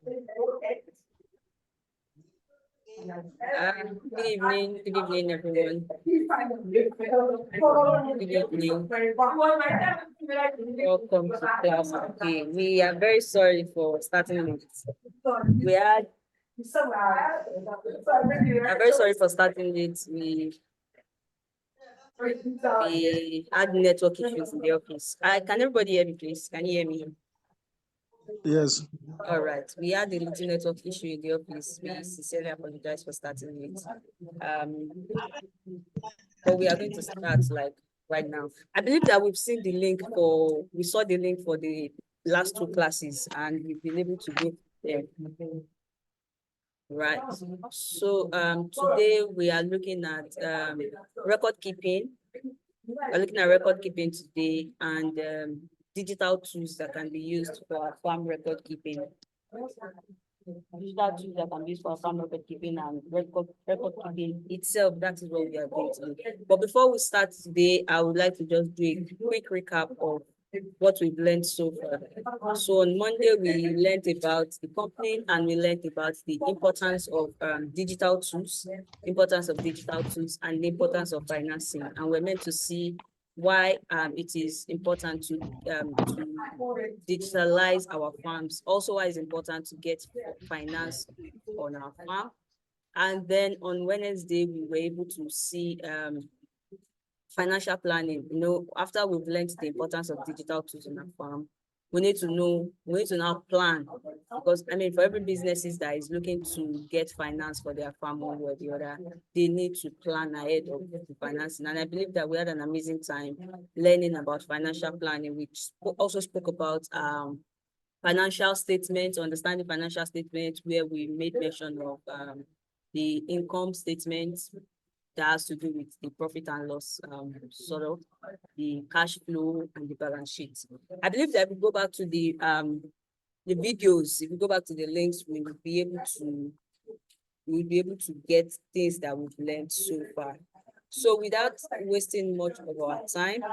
Good evening, everyone. Good evening. Welcome to class. Okay, we are very sorry for starting late. We had. I'm very sorry for starting late. We had network issues in the office. Can everybody hear me, please? Can you hear me? Yes. All right. We had a little network issue in the office. We sincerely apologize for starting late. But we are going to start like right now. I believe that we saw the link for the last two classes, and we've been able to go there. Right. So today we are looking at record keeping. We're looking at record keeping today and digital tools that can be used for farm record keeping. Digital tools that can be used for farm record keeping and record keeping itself. That is what we are going to do. But before we start today, I would like to just do a quick recap of what we've learned so far. So on Monday, we learned about the company and we learned about the importance of digital tools, and the importance of financing. And we're meant to see why it is important to digitalize our farms. Also, why it's important to get finance on our farm. And then on Wednesday, we were able to see financial planning. After we've learned the importance of digital tools in our farm, we need to now plan, because for every businesses that is looking to get finance for their farm one way or the other, they need to plan ahead of the financing. And I believe that we had an amazing time learning about financial planning, which also spoke about financial statements, understanding financial statements, where we made mention of the income statements that has to do with the profit and loss, sort of the cash flow and the balance sheet. I believe that if we go back to the videos, if we go back to the links, we will be able to get things that we've learned so far. So without wasting much of our time,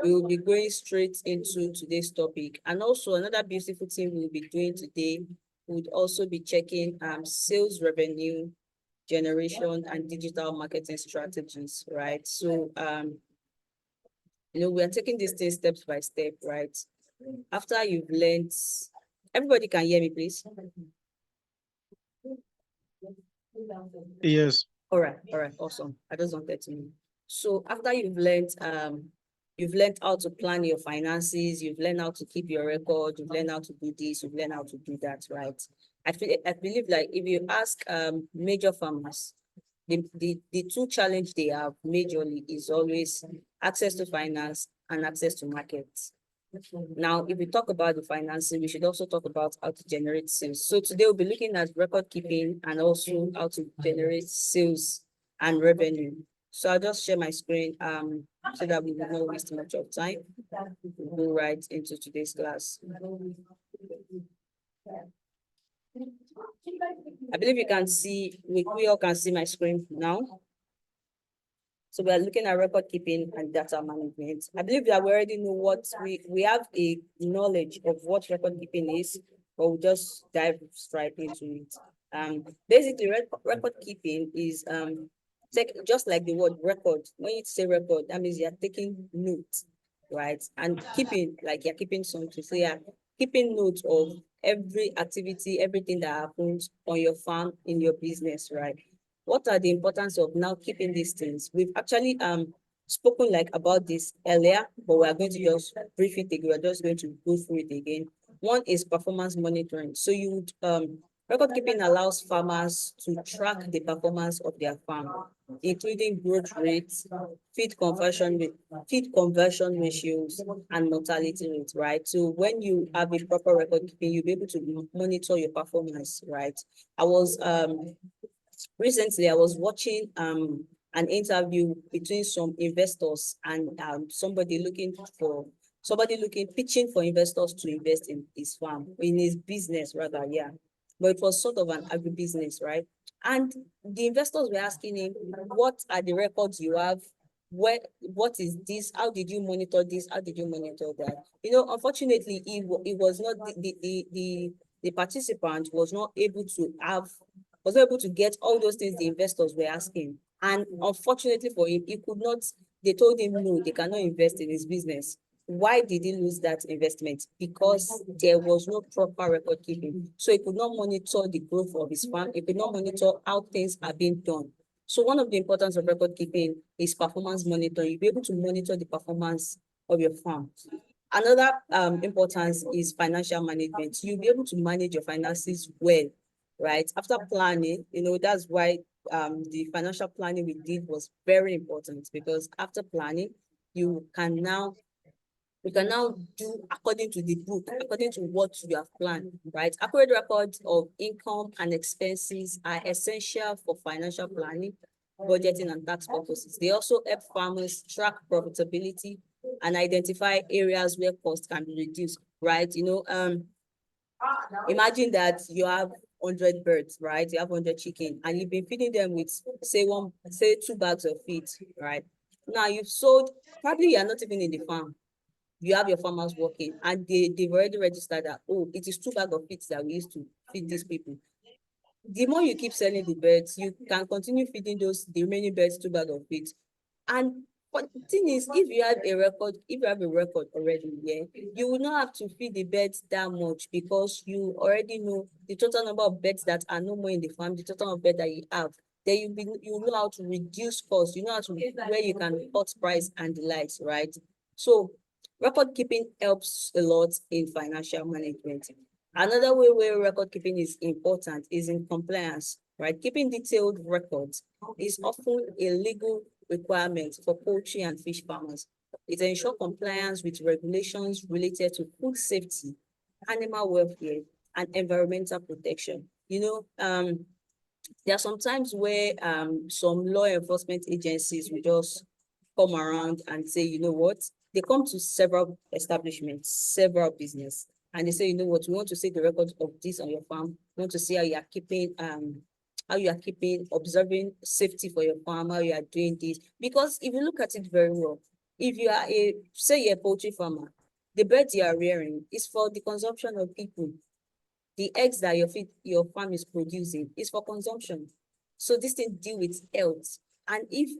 we will be going straight into today's topic. And also another beautiful thing we'll be doing today would also be checking sales revenue generation and digital marketing strategies, right? So we are taking these things step by step, right? After you've learned, everybody can hear me, please. Yes. All right, awesome. I just wanted to know. So after you've learned how to plan your finances, you've learned how to keep your record, you've learned how to do this, you've learned how to do that, right? I believe like if you ask major farmers, the two challenge they have majorly is always access to finance and access to markets. Now, if we talk about the financing, we should also talk about how to generate sales. So today we'll be looking at record keeping and also how to generate sales and revenue. So I'll just share my screen so that we will not waste much of time. We'll go right into today's class. I believe you can see, we all can see my screen now. So we are looking at record keeping and data management. I believe that we already know what we have a knowledge of what record keeping is, but we'll just dive straight into it. Basically, record keeping is just like the word record. When you say record, that means you're taking notes, right? And keeping, like you're keeping something. So you're keeping notes of every activity, everything that happens on your farm, in your business, right? What are the importance of now keeping these things? We've actually spoken like about this earlier, but we are going to just brief it again. We're just going to go through it again. One is performance monitoring. So you would Record keeping allows farmers to track the performance of their farm, including growth rates, feed conversion ratios, and mortality rates, right? So when you have a proper record keeping, you'll be able to monitor your performance, right? Recently I was watching an interview between some investors and pitching for investors to invest in his farm, in his business rather, yeah. But it was sort of an agribusiness, right? And the investors were asking him, what are the records you have? What is this? How did you monitor this? How did you monitor that? Unfortunately, it was not the participant was not able to get all those things the investors were asking. And unfortunately for him, he could not, they told him no, they cannot invest in his business. Why did he lose that investment? Because there was no proper record keeping. So he could not monitor the growth of his farm. He could not monitor how things are being done. So one of the importance of record keeping is performance monitoring. You'll be able to monitor the performance of your farm. Another importance is financial management. You'll be able to manage your finances well, right? After planning, that's why the financial planning we did was very important, because after planning, you can now do according to the book, according to what you have planned, right? Accurate records of income and expenses are essential for financial planning, budgeting, and tax purposes. They also help farmers track profitability and identify areas where costs can be reduced, right? Imagine that you have 100 birds, right? You have 100 chicken, and you've been feeding them with, say 2 bags of feed, right? Now you've sold, probably you're not even in the farm. You have your farmers working, and they've already registered that, oh, it is 2 bags of feed that we used to feed these people. The more you keep selling the birds, you can continue feeding the remaining birds 2 bags of feed. And but the thing is, if you have a record already, yeah, you will not have to feed the birds that much, because you already know the total number of birds that are no more in the farm, the total of birds that you have. Then you know how to reduce costs, you know how to where you can cut price and the likes, right? So record keeping helps a lot in financial management. Another way where record keeping is important is in compliance, right? Keeping detailed records is often a legal requirement for poultry and fish farmers. It ensures compliance with regulations related to food safety, animal welfare, and environmental protection. There are some times where some law enforcement agencies will just come around and say, you know what, they come to several establishments, several business, and they say, you know what, we want to see the record of this on your farm. We want to see how you are keeping, observing safety for your farm, how you are doing this. Because if you look at it very well, if you are say you're a poultry farmer, the birds you are rearing is for the consumption of people. The eggs that your farm is producing is for consumption. So this thing deal with health. And if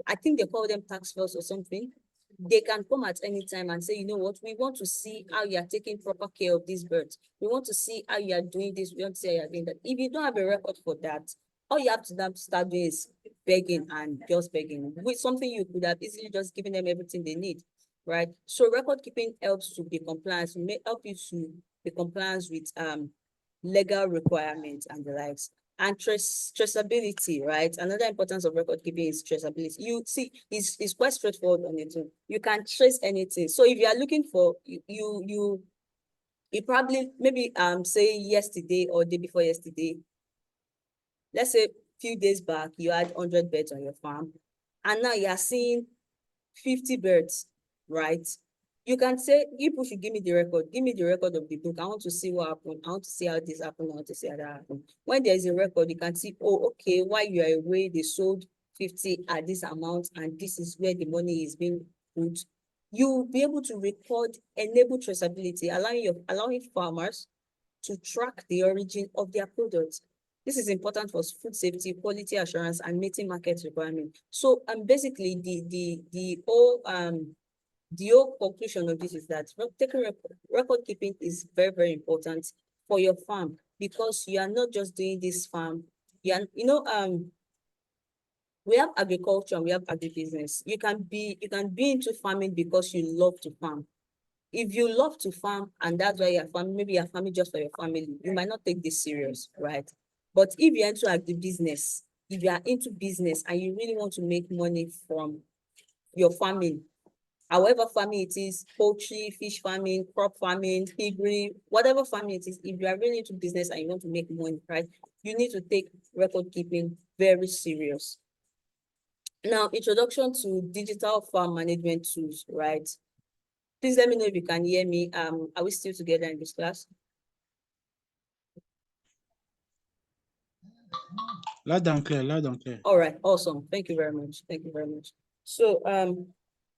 I think they call them tax force or something, they can come at any time and say, you know what, we want to see how you are taking proper care of these birds. We want to see how you are doing this. We want to see how you are doing that. If you don't have a record for that, all you have to start doing is begging and just begging, with something you could have easily just given them everything they need, right? So record keeping helps to be compliant, may help you to be compliant with legal requirements and the likes. And traceability, right? Another importance of record keeping is traceability. You see, it's quite straightforward on it too. You can trace anything. So if you are looking for, you probably maybe say yesterday or day before yesterday, let's say few days back, you had 100 birds on your farm, and now you are seeing 50 birds, right? You can say, people should give me the record. Give me the record of the book. I want to see what happened. I want to see how this happened. I want to see how that happened. When there is a record, you can see, oh, okay, while you are away, they sold 50 at this amount, and this is where the money is being put. You'll be able to record, enable traceability, allowing farmers to track the origin of their products. This is important for food safety, quality assurance, and meeting market requirements. So basically the whole conclusion of this is that record keeping is very, very important for your farm, because you are not just doing this farm. We have agriculture and we have agribusiness. You can be into farming because you love to farm. if you love to farm and that's why you're farming, maybe you're farming just for your family, you might not take this serious, right? But if you're into agribusiness, if you are into business and you really want to make money from your farming, however farming it is, poultry, fish farming, crop farming, piggery, whatever farming it is, if you are really into business and you want to make money, right, you need to take record keeping very serious. Now, introduction to digital farm management tools, right? Please let me know if you can hear me. Are we still together in this class? Loud and clear, loud and clear. All right, awesome. Thank you very much. Thank you very much. So,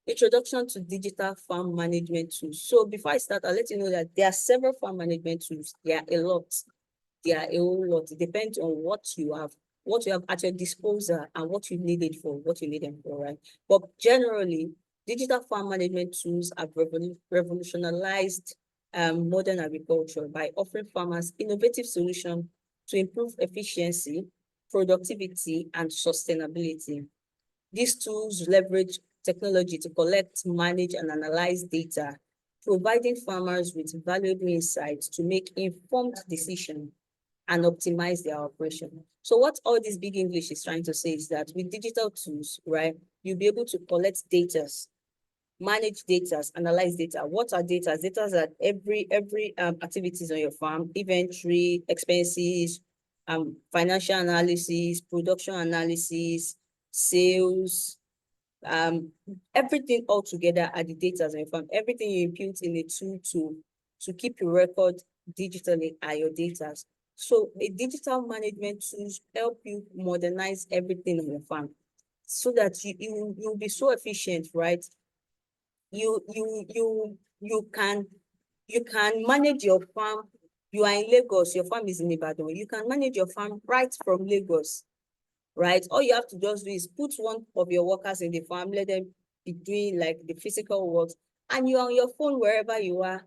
introduction to digital farm management tools. So before I start, I'll let you know that there are several farm management tools. There are a lot. There are a whole lot. It depends on what you have at your disposal and what you need it for, what you need them for, right? But generally, digital farm management tools have revolutionized modern agriculture by offering farmers innovative solutions to improve efficiency, productivity, and sustainability. These tools leverage technology to collect, manage, and analyze data, providing farmers with valuable insights to make informed decisions and optimize their operation. So what all this big English is trying to say is that with digital tools, right, you'll be able to collect data, manage data, analyze data. What are data? Data are every activities on your farm, inventory, expenses, financial analysis, production analysis, sales, everything all together are the data on your farm. Everything you input in a tool to keep your record digitally are your data. So a digital management tools help you modernize everything on your farm so that you'll be so efficient, right? You can manage your farm. You are in Lagos, your farm is in Ibadan. You can manage your farm right from Lagos, right? All you have to just do is put one of your workers in the farm, let them be doing like the physical work, and you're on your phone wherever you are,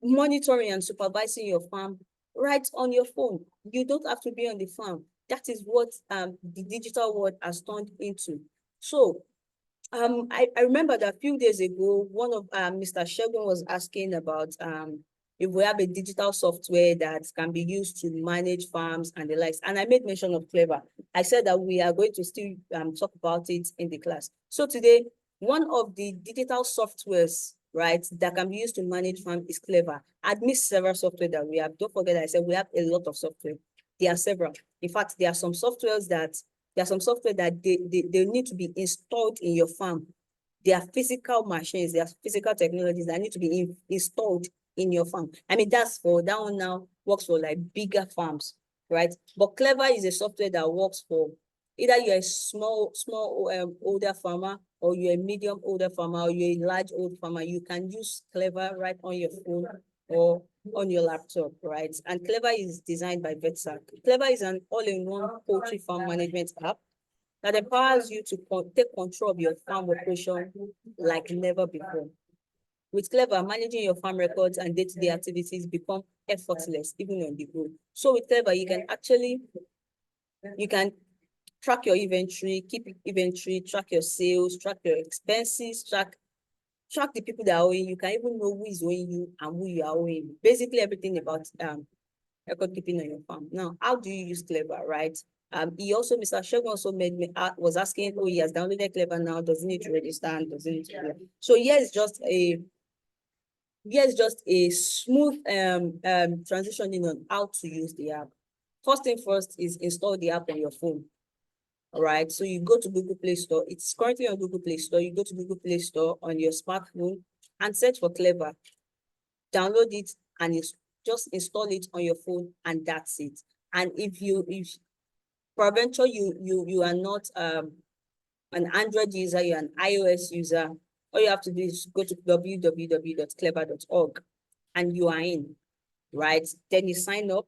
monitoring and supervising your farm right on your phone. You don't have to be on the farm. That is what the digital world has turned into. So I remember that a few days ago, one of Mr. Shegun was asking about if we have a digital software that can be used to manage farms and the likes. And I made mention of Clever. I said that we are going to still talk about it in the class. So today, one of the digital softwares, right, that can be used to manage farm is Clever. Admit several software that we have. Don't forget that I said we have a lot of software. There are several. In fact, there are some softwares that they need to be installed in your farm. They are physical machines, they are physical technologies that need to be installed in your farm. I mean, that one now works for like bigger farms, right? But Clever is a software that works for either you're a small older farmer, or you're a medium older farmer, or you're a large old farmer. You can use Clever right on your phone or on your laptop, right? And Clever is designed by Vetsark. Clever is an all-in-one poultry farm management app that empowers you to take control of your farm operation like never before. With Clever, managing your farm records and day-to-day activities become effortless, even on the go. So with Clever, you can track your inventory, keep inventory, track your sales, track your expenses, track the people that are owing you. You can even know who is owing you and who you are owing. Basically, everything about record keeping on your farm. Now, how do you use Clever, right? Mr. Shegun also was asking, oh, he has downloaded Clever now. Does he need to register and does he need to do? So here's just a smooth transitioning on how to use the app. First thing first is install the app on your phone. All right, so you go to Google Play Store. It's currently on Google Play Store. You go to Google Play Store on your smartphone and search for Clever. Download it and just install it on your phone, and that's it. And if peradventure you are not an Android user, you're an iOS user, all you have to do is go to www.clever.org and you are in, right? Then you sign up,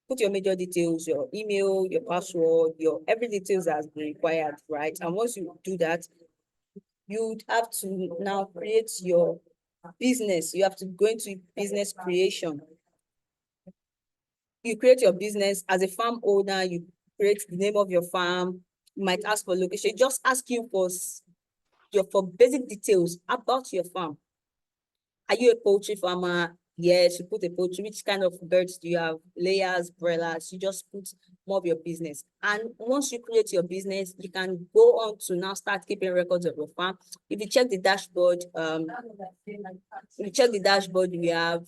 put your major details, your email, your password, your every details that's been required, right? And once you do that, you'd have to now create your business. You have to go into business creation. You create your business as a farm owner. You create the name of your farm. You might ask for location. Just ask you for basic details about your farm. Are you a poultry farmer? Yes, you put a poultry. Which kind of birds do you have? Layers, broilers. You just put more of your business. And once you create your business, you can go on to now start keeping records of your farm. If you check the dashboard, we have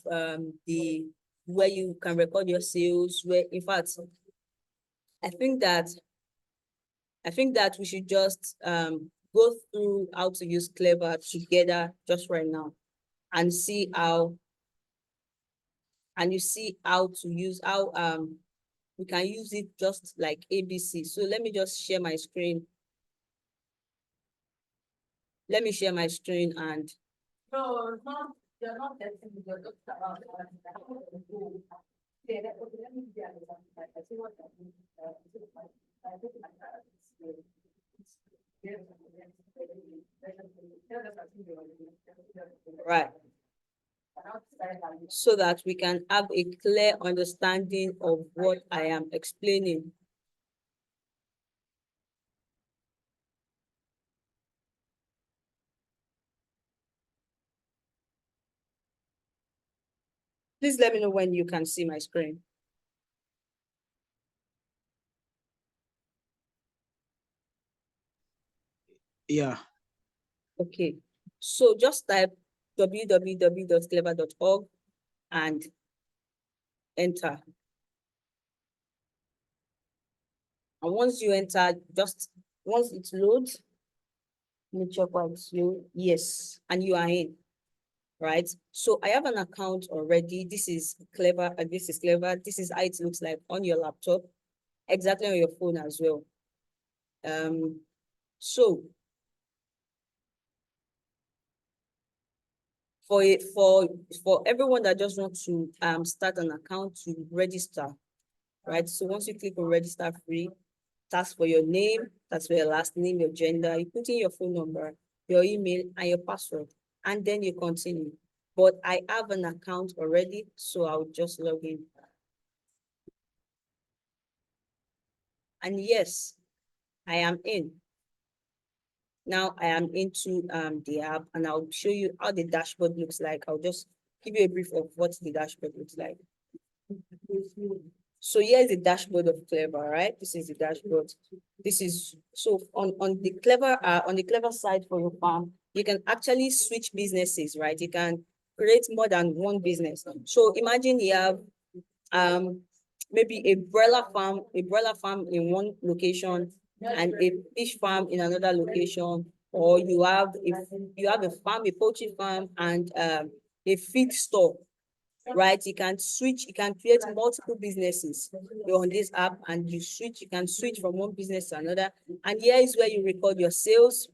the where you can record your sales, where in fact, I think that we should just go through how to use Clever together just right now and see how to use how we can use it just like ABC. So let me just share my screen. Let me share my screen and No, not, you're not testing the job. right, so that we can have a clear understanding of what I am explaining. Please let me know when you can see my screen. Yeah. Okay, so just type www.clever.org and enter. And once you enter, once it loads, let me check what it's load. Yes, and you are in, right? So I have an account already. This is Clever, and this is Clever. This is how it looks like on your laptop, exactly on your phone as well. So for everyone that just wants to start an account to register, right? So once you click on register free, that's for your name, that's for your last name, your gender, you put in your phone number, your email, and your password, and then you continue. But I have an account already, so I'll just log in. And yes, I am in. Now I am into the app, and I'll show you how the dashboard looks like. I'll just give you a brief of what the dashboard looks like. So here's the dashboard of Clever, right? This is the dashboard. This is so on the Clever side for your farm, you can actually switch businesses, right? You can create more than one business. So imagine you have maybe a broiler farm in one location and a fish farm in another location, or you have a poultry farm and a feed store, right? You can create multiple businesses. You're on this app and you can switch from one business to another. And here is where you record your sales.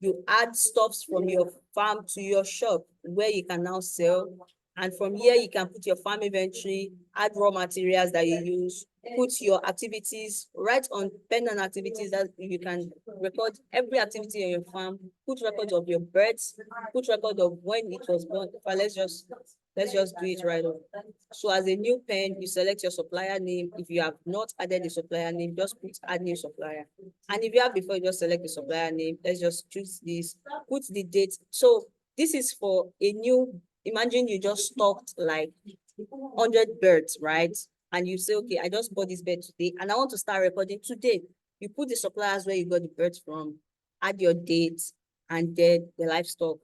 You add stuffs from your farm to your shop where you can now sell. And from here, you can put your farm inventory, add raw materials that you use, put your activities, write on pen and activities that you can record every activity on your farm, put records of your birds, put record of when it was born. But let's just do it right off. So as a new pen, you select your supplier name. If you have not added the supplier name, just put add new supplier. And if you have before, you just select the supplier name. Let's just choose this, put the date. So this is for a new, imagine you just stocked like 100 birds, right? And you say, okay, I just bought this bird today and I want to start recording today. You put the suppliers where you got the birds from, add your dates, and then the livestock,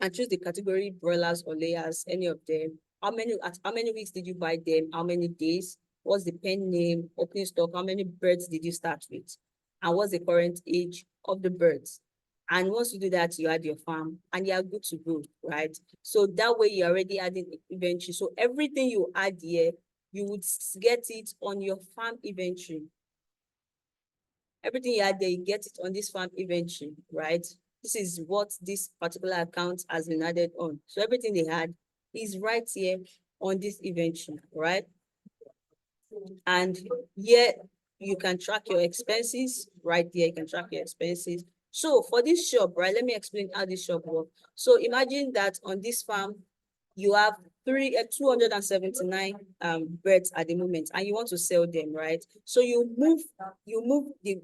and choose the category, broilers or layers, any of them. How many weeks did you buy them? How many days? What's the pen name, opening stock? How many birds did you start with? And what's the current age of the birds? And once you do that, you add your farm and you are good to go, right? So that way you're already adding inventory. So everything you add here, you would get it on your farm inventory. Everything you add there, you get it on this farm inventory, right? This is what this particular account has been added on. So everything they had is right here on this inventory, right? And here you can track your expenses. Right there, you can track your expenses. So for this shop, right, let me explain how this shop works. So imagine that on this farm, you have 279 birds at the moment, and you want to sell them, right? So you move the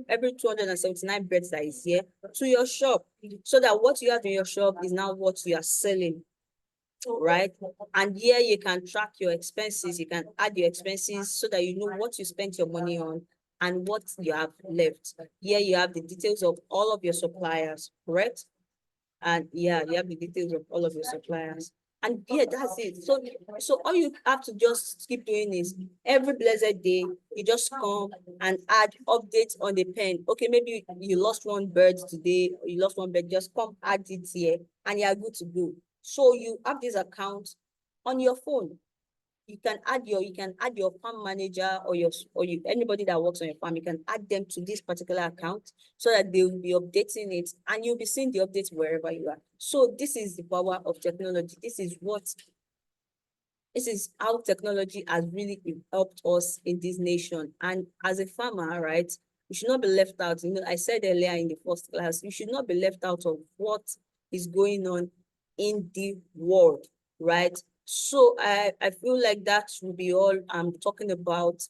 every 279 birds that is here to your shop, so that what you have in your shop is now what you are selling, right? And here you can track your expenses, you can add your expenses so that you know what you spent your money on and what you have left. Here you have the details of all of your suppliers, correct? And yeah, you have the details of all of your suppliers. And yeah, that's it. So all you have to just keep doing is every blessed day, you just come and add updates on the pen. Okay, maybe you lost one bird today, or you lost one bird, just come add it here and you are good to go. So you have this account on your phone. You can add your farm manager or anybody that works on your farm. You can add them to this particular account so that they will be updating it and you'll be seeing the updates wherever you are. So this is the power of technology. This is how technology has really helped us in this nation. And as a farmer, right, you should not be left out. You know, I said earlier in the first class, you should not be left out of what is going on in the world, right? So I feel like that will be all I'm talking about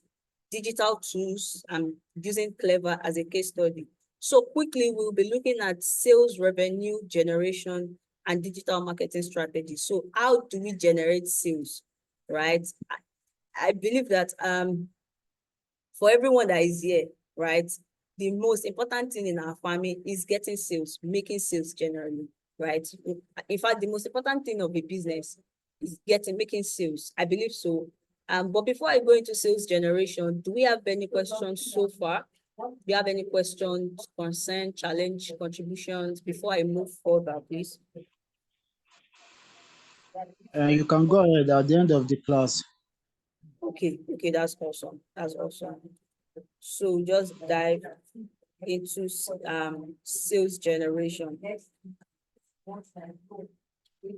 digital tools. I'm using Clever as a case study. So quickly, we'll be looking at sales revenue generation and digital marketing strategy. So how do we generate sales, right? I believe that for everyone that is here, right, the most important thing in our farming is getting sales, making sales generally, right? In fact, the most important thing of a business is making sales. I believe so. But before I go into sales generation, do we have any questions so far? Do you have any questions, concern, challenge, contributions before I move further, please? You can go ahead at the end of the class. Okay, that's awesome. That's awesome. So just dive into sales generation.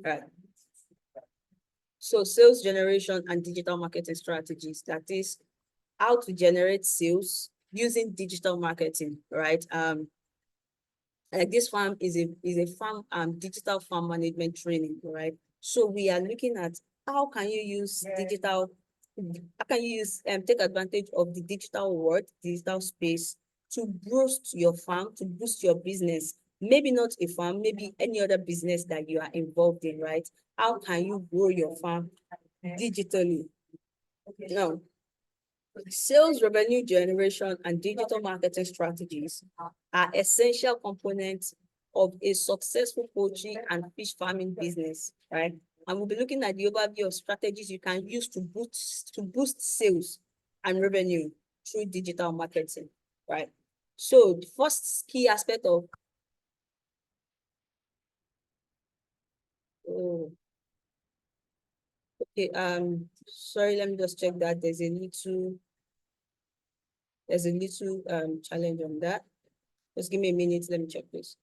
Right. So sales generation and digital marketing strategies, that is how to generate sales using digital marketing, right? Like this farm is a farm digital farm management training, right? So we are looking at how can you use take advantage of the digital world, digital space to boost your farm, to boost your business. Maybe not a farm, maybe any other business that you are involved in, right? How can you grow your farm digitally? Now, sales revenue generation and digital marketing strategies are essential components of a successful poultry and fish farming business, right? And we'll be looking at the overview of strategies you can use to boost sales and revenue through digital marketing, right? So the first key aspect of okay, sorry, let me just check that there's a little challenge on that. Just give me a minute, let me check this.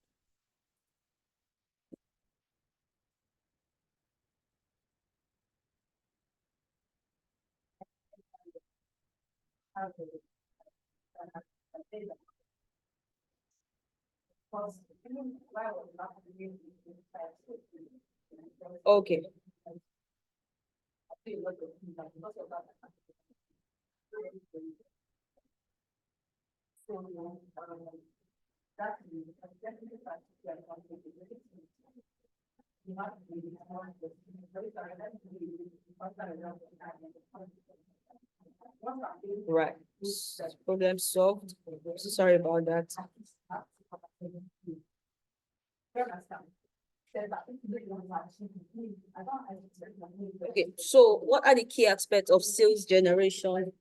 Okay. Right. Problem solved. So sorry about that. Okay, so what are the key aspects of sales generation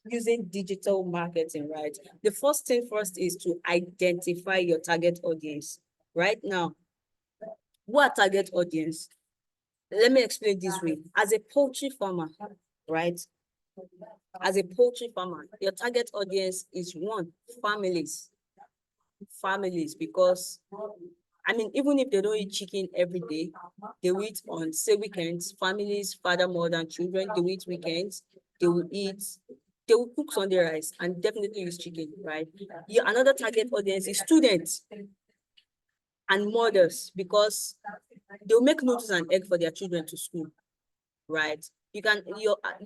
using digital marketing, right? The first thing first is to identify your target audience. Right now, what target audience? Let me explain this way. As a poultry farmer, right? As a poultry farmer, your target audience is one, families. Families, because I mean, even if they don't eat chicken every day, they will eat on, say, weekends. Families, father, mother, and children, they will eat weekends. They will cook Sunday rice and definitely use chicken, right? Yeah, another target audience is students. and mothers, because they'll make noodles and egg for their children to school, right? You can,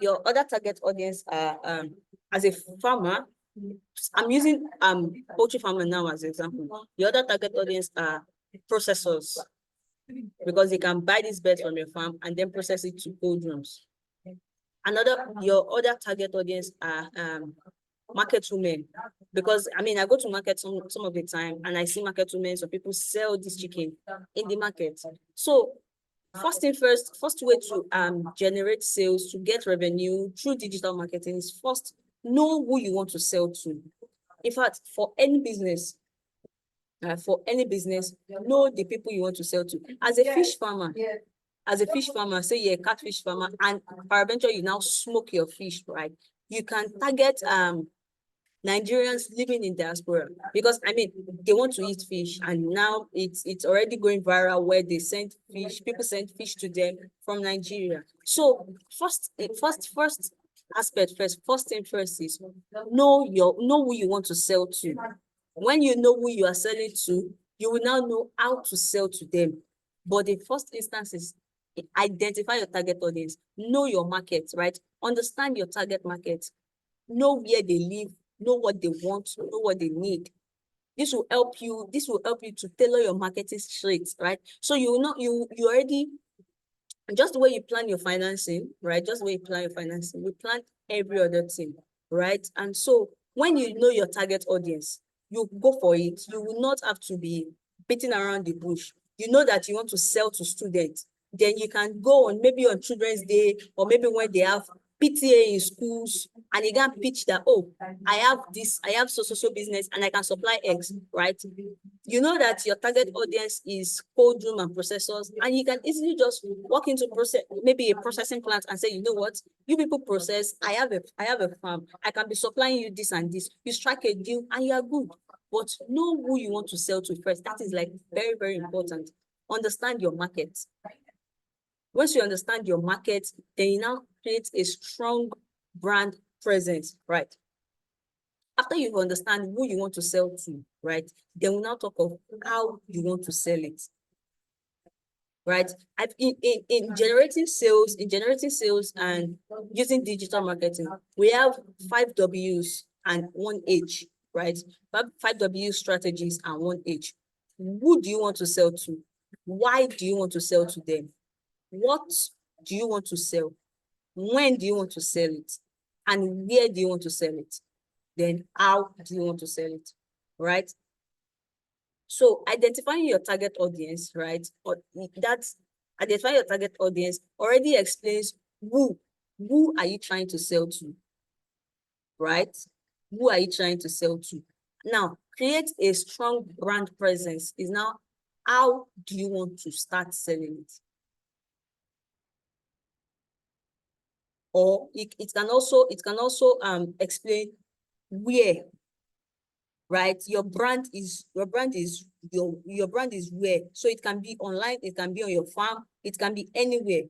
your other target audience are, as a farmer, I'm using poultry farmer now as an example. The other target audience are processors, because they can buy these birds from your farm and then process it to cold rooms. Your other target audience are market women, because I mean I go to market some of the time and I see market women, so people sell this chicken in the market. So first way to generate sales, to get revenue through digital marketing is first know who you want to sell to. In fact, for any business, know the people you want to sell to. As a fish farmer, say you're a catfish farmer, and peradventure you now smoke your fish, right? You can target Nigerians living in diaspora, because I mean they want to eat fish, and now it's already going viral where they send fish, people send fish to them from Nigeria. So first aspect first thing first is know who you want to sell to. When you know who you are selling to, you will now know how to sell to them. But the first instance is identify your target audience, know your market, right? Understand your target market, know where they live, know what they want, know what they need. This will help you to tailor your marketing straight, right? So you will not, you already, just the way you plan your financing, right? Just the way you plan your financing, we plan every other thing, right? And so when you know your target audience, you go for it. You will not have to be beating around the bush. You know that you want to sell to students. Then you can go on, maybe on Children's Day, or maybe when they have PTA in schools, and you can pitch that, oh, I have so business and I can supply eggs, right? You know that your target audience is cold room and processors, and you can easily just walk into maybe a processing plant and say, you know what, you people process, I have a farm, I can be supplying you this and this. You strike a deal and you are good. But know who you want to sell to first. That is like very, very important. Understand your market. Once you understand your market, then you now create a strong brand presence, right? After you understand who you want to sell to, right, then we'll now talk of how you want to sell it, right? In generating sales and using digital marketing, we have 5 W's and 1 H, right? 5 W strategies and 1 H. Who do you want to sell to? Why do you want to sell to them? What do you want to sell? When do you want to sell it? And where do you want to sell it? Then how do you want to sell it, right? So identifying your target audience, right? Or that's identifying your target audience already explains who are you trying to sell to, right? Who are you trying to sell to? Now, create a strong brand presence is now how do you want to start selling it? Or it can also explain where, right? Your brand is where. So it can be online, it can be on your farm, it can be anywhere.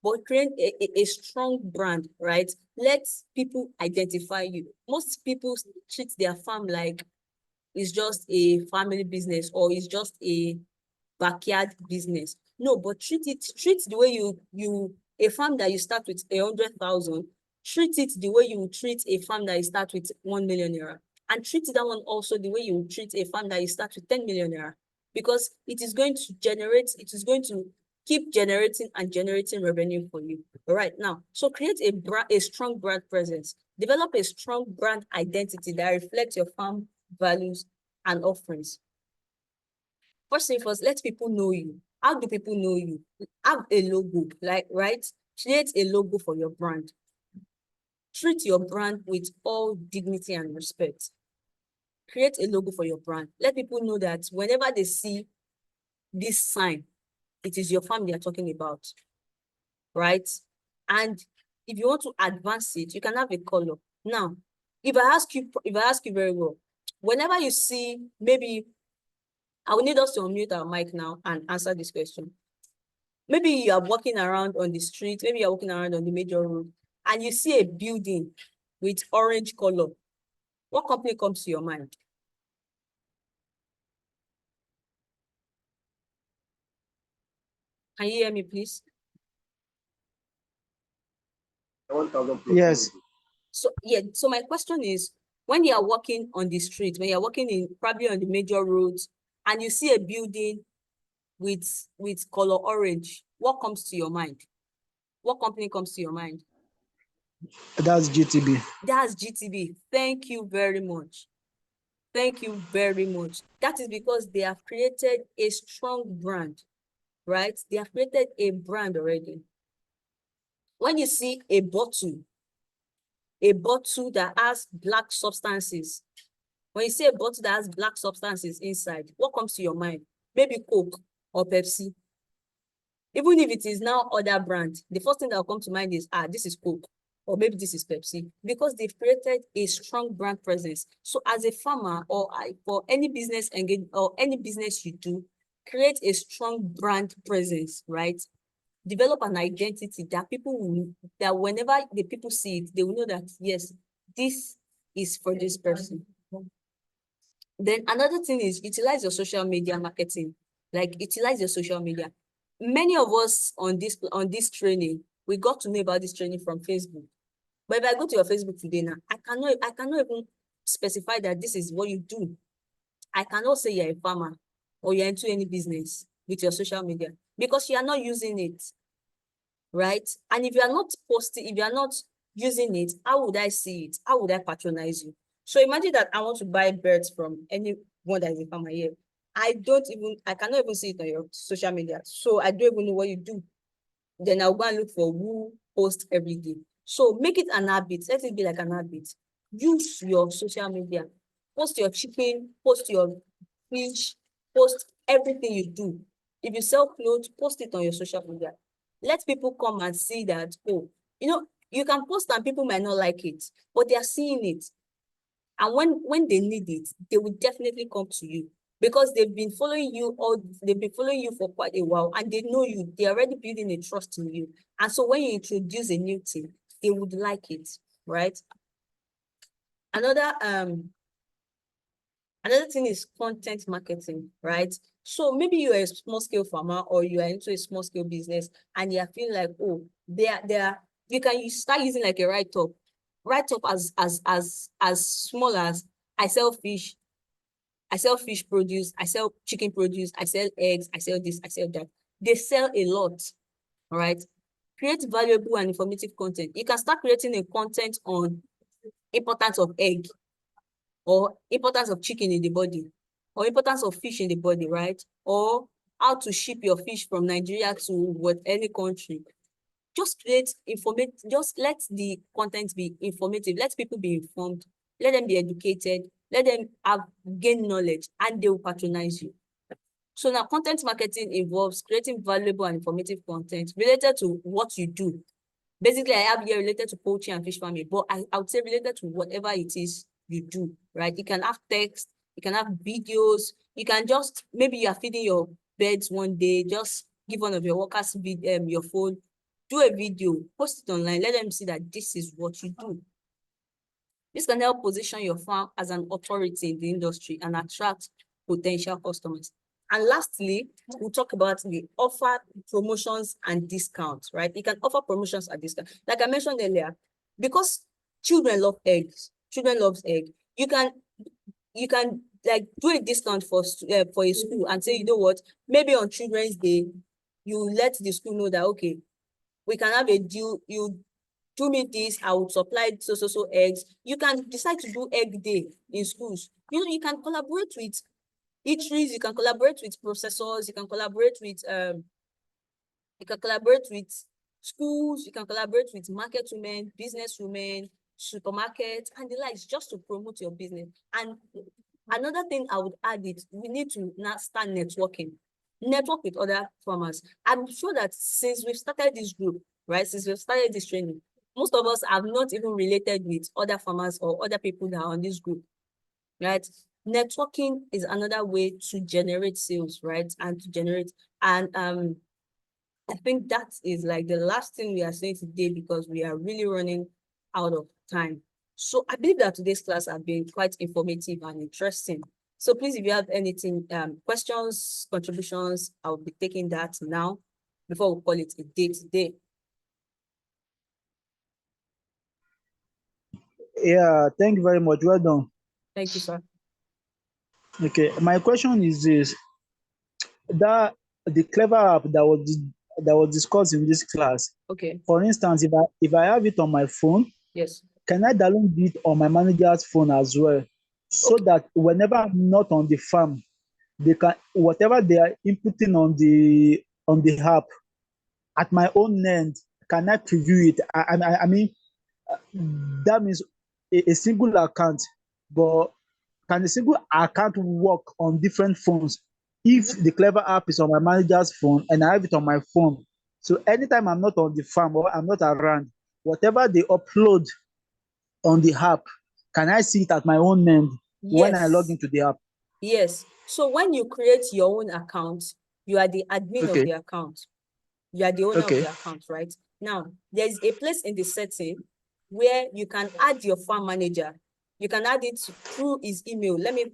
But create a strong brand, right? Let people identify you. Most people treat their farm like it's just a family business or it's just a backyard business. No, but treat the way a farm that you start with 100,000, treat it the way you would treat a farm that you start with 1 million naira. And treat that one also the way you would treat a farm that you start with 10 million naira. Because it is going to keep generating and generating revenue for you. All right, now, so create a strong brand presence. Develop a strong brand identity that reflects your farm values and offerings. First thing first, let people know you. How do people know you? Have a logo, like, right? Create a logo for your brand. Treat your brand with all dignity and respect. Create a logo for your brand. Let people know that whenever they see this sign, it is your farm they are talking about, right? And if you want to advance it, you can have a color. Now, if I ask you very well, whenever you see, maybe I will need us to unmute our mic now and answer this question. Maybe you are walking around on the street, maybe you're walking around on the major road, and you see a building with orange color. What company comes to your mind? Can you hear me, please? Yes. So yeah, so my question is, when you are walking on the street, when you're walking in probably on the major roads, and you see a building with color orange, what comes to your mind? What company comes to your mind? That's GTB. That's GTB. Thank you very much. Thank you very much. That is because they have created a strong brand, right? They have created a brand already. When you see a bottle that has black substances, when you see a bottle that has black substances inside, what comes to your mind? Maybe Coke or Pepsi. Even if it is now other brand, the first thing that will come to mind is, this is Coke, or maybe this is Pepsi, because they've created a strong brand presence. So as a farmer or for any business engage or any business you do, create a strong brand presence, right? Develop an identity that people will, that whenever the people see it, they will know that, yes, this is for this person. Then another thing is utilize your social media marketing. Like utilize your social media. Many of us on this training, we got to know about this training from Facebook. But if I go to your Facebook today now, I cannot even specify that this is what you do. I cannot say you're a farmer or you're into any business with your social media because you are not using it, right? And if you are not posting, if you are not using it, how would I see it? How would I patronize you? So imagine that I want to buy birds from anyone that is a farmer here. I cannot even see it on your social media. So I don't even know what you do. Then I'll go and look for who posts every day. So make it an habit. Let it be like an habit. Use your social media. Post your chicken, post your fish, post everything you do. If you sell clothes, post it on your social media. Let people come and see that, oh, you can post and people might not like it, but they are seeing it. And when they need it, they will definitely come to you because they've been following you for quite a while and they know you. They're already building a trust in you. And so when you introduce a new thing, they would like it, right? Another thing is content marketing, right? So maybe you're a small scale farmer or you are into a small scale business and you're feeling like, oh, you start using like a write-up as small as I sell fish produce, I sell chicken produce, I sell eggs, I sell this, I sell that. They sell a lot, all right? Create valuable and informative content. You can start creating a content on importance of egg or importance of chicken in the body or importance of fish in the body, right? Or how to ship your fish from Nigeria to any country. Just let the content be informative. Let people be informed. Let them be educated. Let them gain knowledge and they will patronize you. So now content marketing involves creating valuable and informative content related to what you do. Basically, I have here related to poultry and fish farming, but I would say related to whatever it is you do, right? You can have text, you can have videos, you can just, maybe you are feeding your birds one day, just give one of your workers your phone, do a video, post it online, let them see that this is what you do. This can help position your farm as an authority in the industry and attract potential customers. And lastly, we'll talk about the offer promotions and discounts, right? You can offer promotions and discounts. Like I mentioned earlier, because children love eggs, children loves egg, you can like do a discount for a school and say, you know what, maybe on Children's Day, you let the school know that, okay, we can have a deal, you do me this, I will supply so eggs. You can decide to do egg day in schools. You can collaborate with eateries, you can collaborate with processors, you can collaborate with schools, you can collaborate with market women, business women, supermarkets, and the likes, just to promote your business. And another thing I would add is we need to now start networking. Network with other farmers. I'm sure that since we've started this group, right, since we've started this training, most of us have not even related with other farmers or other people that are on this group, right? Networking is another way to generate sales, right? And I think that is like the last thing we are saying today because we are really running out of time. So I believe that today's class has been quite informative and interesting. So please, if you have anything, questions, contributions, I'll be taking that now. before we call it a day to day. Yeah, thank you very much. Well done. Thank you, sir. Okay, my question is this: that the clever app that was discussed in this class. Okay, For instance, if I have it on my phone, yes. can I download it on my manager's phone as well, so Okay. that whenever I'm not on the farm, they can whatever they are inputting on the app at my own end, can I preview it? I mean, that means a single account, but can a single account work on different phones if the clever app is on my manager's phone and I have it on my phone? So anytime I'm not on the farm or I'm not around, whatever they upload on the app, can I see it at my own end when I log Yes. into the app? Yes. So when you create your own account, you are the admin of Okay. the account. You are the owner of Okay. the account, right? Now, there is a place in the setting where you can add your farm manager. You can add it through his email. Let me,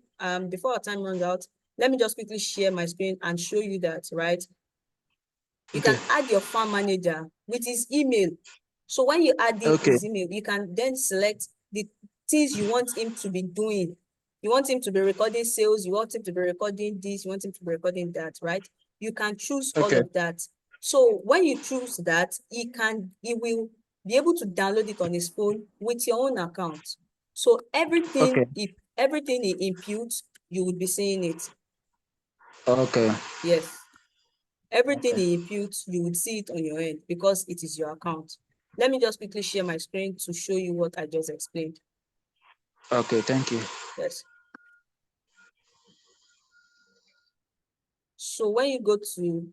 before our time runs out, let me just quickly share my screen and show you that, right? You Okay. can add your farm manager with his email. So when you add Okay. his email, you can then select the things you want him to be doing. You want him to be recording sales, you want him to be recording this, you want him to be recording that, right? You can choose all Okay. of that. So when you choose that, he will be able to download it on his phone with your own account. So Okay. everything he imputes, you would be seeing it. Okay. Yes. Everything he imputes, you would see it on your end because it is your account. Let me just quickly share my screen to show you what I just explained. Okay. Thank you. Yes. So when you go to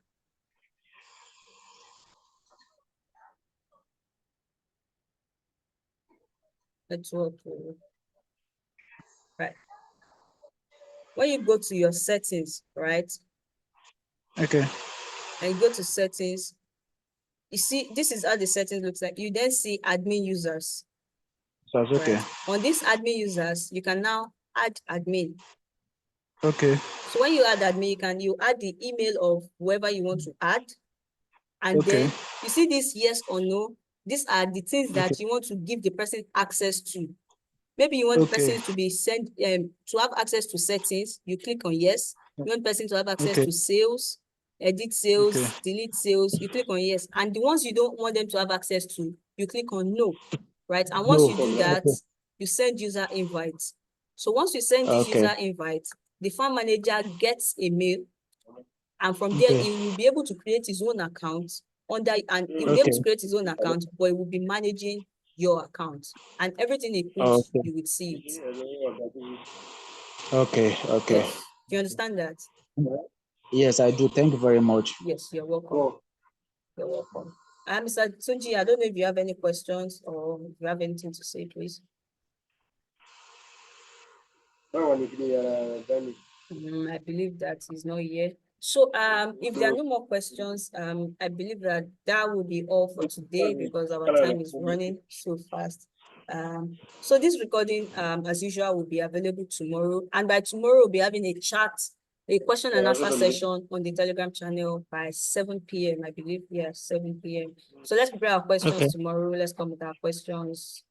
network, right? When you go to your settings, right? Okay. And you go to settings, you see, this is how the settings looks like. You then see admin users, That's okay. right? On this admin users, you can now add admin. Okay. So when you add admin, you add the email of whoever you want to add. And Okay. then you see this yes or no. These are the things Okay. that you want to give the person access to. Maybe you want the Okay. person to be to have access to settings. You click on yes. You want the person to have access Okay. to sales, edit Okay. sales, delete sales. You click on yes. And the ones you don't want them to have access to, you click on no, right? And once No. you do that, Okay. you send user invites. So once you send this Okay. user invite, the farm manager gets a mail, and from there Okay. he will be able to create his own account and he will be able Okay. to create his own account, but he will be managing your account, and everything he puts, Okay. you would see it. Okay. Okay. Yes. Do you understand that? Yes, I do. Thank you very much. Yes, you're welcome. You're welcome. Mr. Tunji, I don't know if you have any questions or if you have anything to say, please. I believe that he's not here. So if there are no more questions, I believe that will be all for today because our time is running so fast. So this recording, as usual, will be available tomorrow. And by tomorrow, we'll be having a question and answer session on the Telegram channel by 7 p.m. I believe. Yeah, 7 p.m. So let's prepare our questions Okay. tomorrow. Let's come with our questions.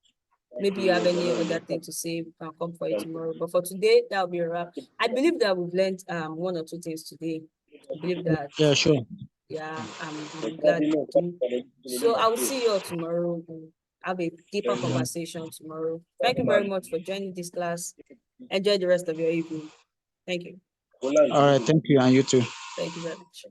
Maybe you have any other thing to say, we can come for it tomorrow. But for today, that'll be a wrap. I believe that we've learned one or two things today. I believe that, Yeah, sure. yeah, I'm glad to. So I will see you all tomorrow. We'll have a deeper conversation tomorrow. Thank you very much for joining this class. Enjoy the rest of your evening. Thank you. All right. Thank you, and you too. Thank you very much.